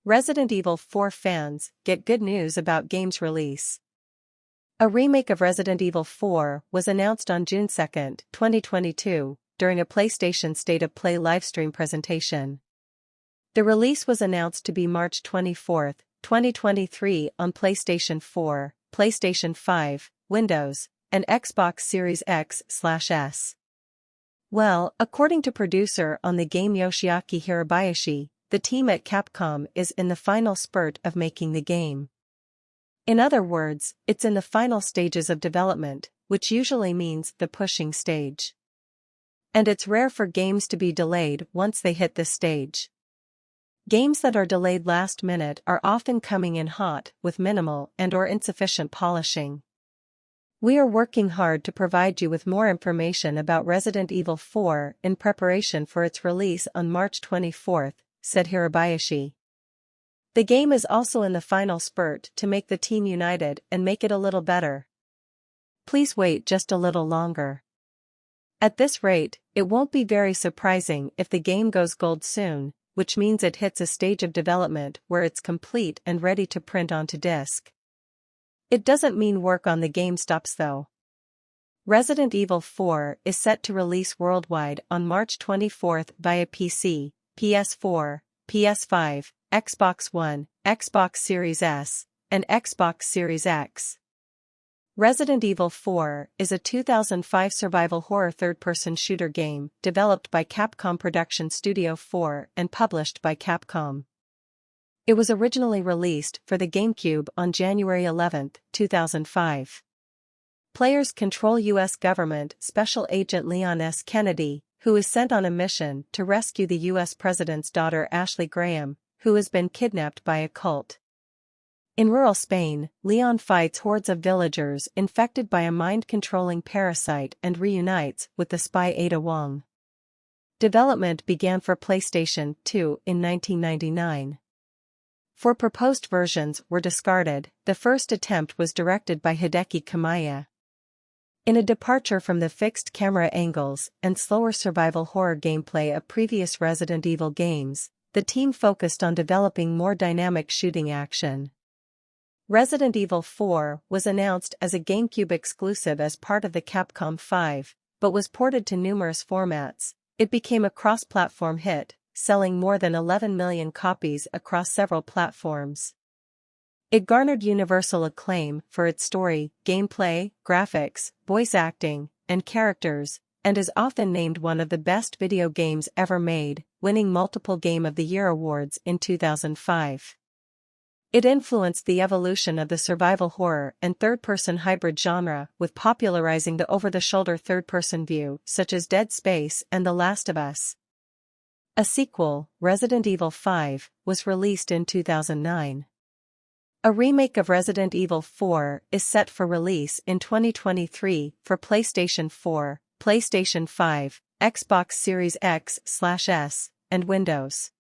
Resident Evil 4 fans get good news about game's release. A remake of Resident Evil 4 was announced on June 2, 2022, during a PlayStation State of Play livestream presentation. The release was announced to be March 24, 2023 on PlayStation 4, PlayStation 5, Windows, and Xbox Series X/S. Well, according to producer on the game Yoshiaki Hirabayashi, the team at Capcom is in the final spurt of making the game. In other words, it's in the final stages of development, which usually means the pushing stage. And it's rare for games to be delayed once they hit this stage. Games that are delayed last minute are often coming in hot with minimal and/or insufficient polishing. We are working hard to provide you with more information about Resident Evil 4 in preparation for its release on March 24, said Hirabyashi. The game is also in the final spurt to make the team united and make it a little better. Please wait just a little longer. At this rate, it won't be very surprising if the game goes gold soon, which means it hits a stage of development where it's complete and ready to print onto disc. It doesn't mean work on the game stops though. Resident Evil 4 is set to release worldwide on March 24 via PC, PS4, PS5, Xbox One, Xbox Series S, and Xbox Series X. Resident Evil 4 is a 2005 survival horror third-person shooter game developed by Capcom Production Studio 4 and published by Capcom. It was originally released for the GameCube on January 11, 2005. Players control U.S. government Special Agent Leon S. Kennedy, who is sent on a mission to rescue the U.S. President's daughter Ashley Graham, who has been kidnapped by a cult. In rural Spain, Leon fights hordes of villagers infected by a mind-controlling parasite and reunites with the spy Ada Wong. Development began for PlayStation 2 in 1999. Four proposed versions were discarded. The first attempt was directed by Hideki Kamiya. In a departure from the fixed camera angles and slower survival horror gameplay of previous Resident Evil games, the team focused on developing more dynamic shooting action. Resident Evil 4 was announced as a GameCube exclusive as part of the Capcom 5, but was ported to numerous formats. It became a cross-platform hit, selling more than 11 million copies across several platforms. It garnered universal acclaim for its story, gameplay, graphics, voice acting, and characters, and is often named one of the best video games ever made, winning multiple Game of the Year awards in 2005. It influenced the evolution of the survival horror and third-person hybrid genre with popularizing the over-the-shoulder third-person view such as Dead Space and The Last of Us. A sequel, Resident Evil 5, was released in 2009. A remake of Resident Evil 4 is set for release in 2023 for PlayStation 4, PlayStation 5, Xbox Series X/S, and Windows.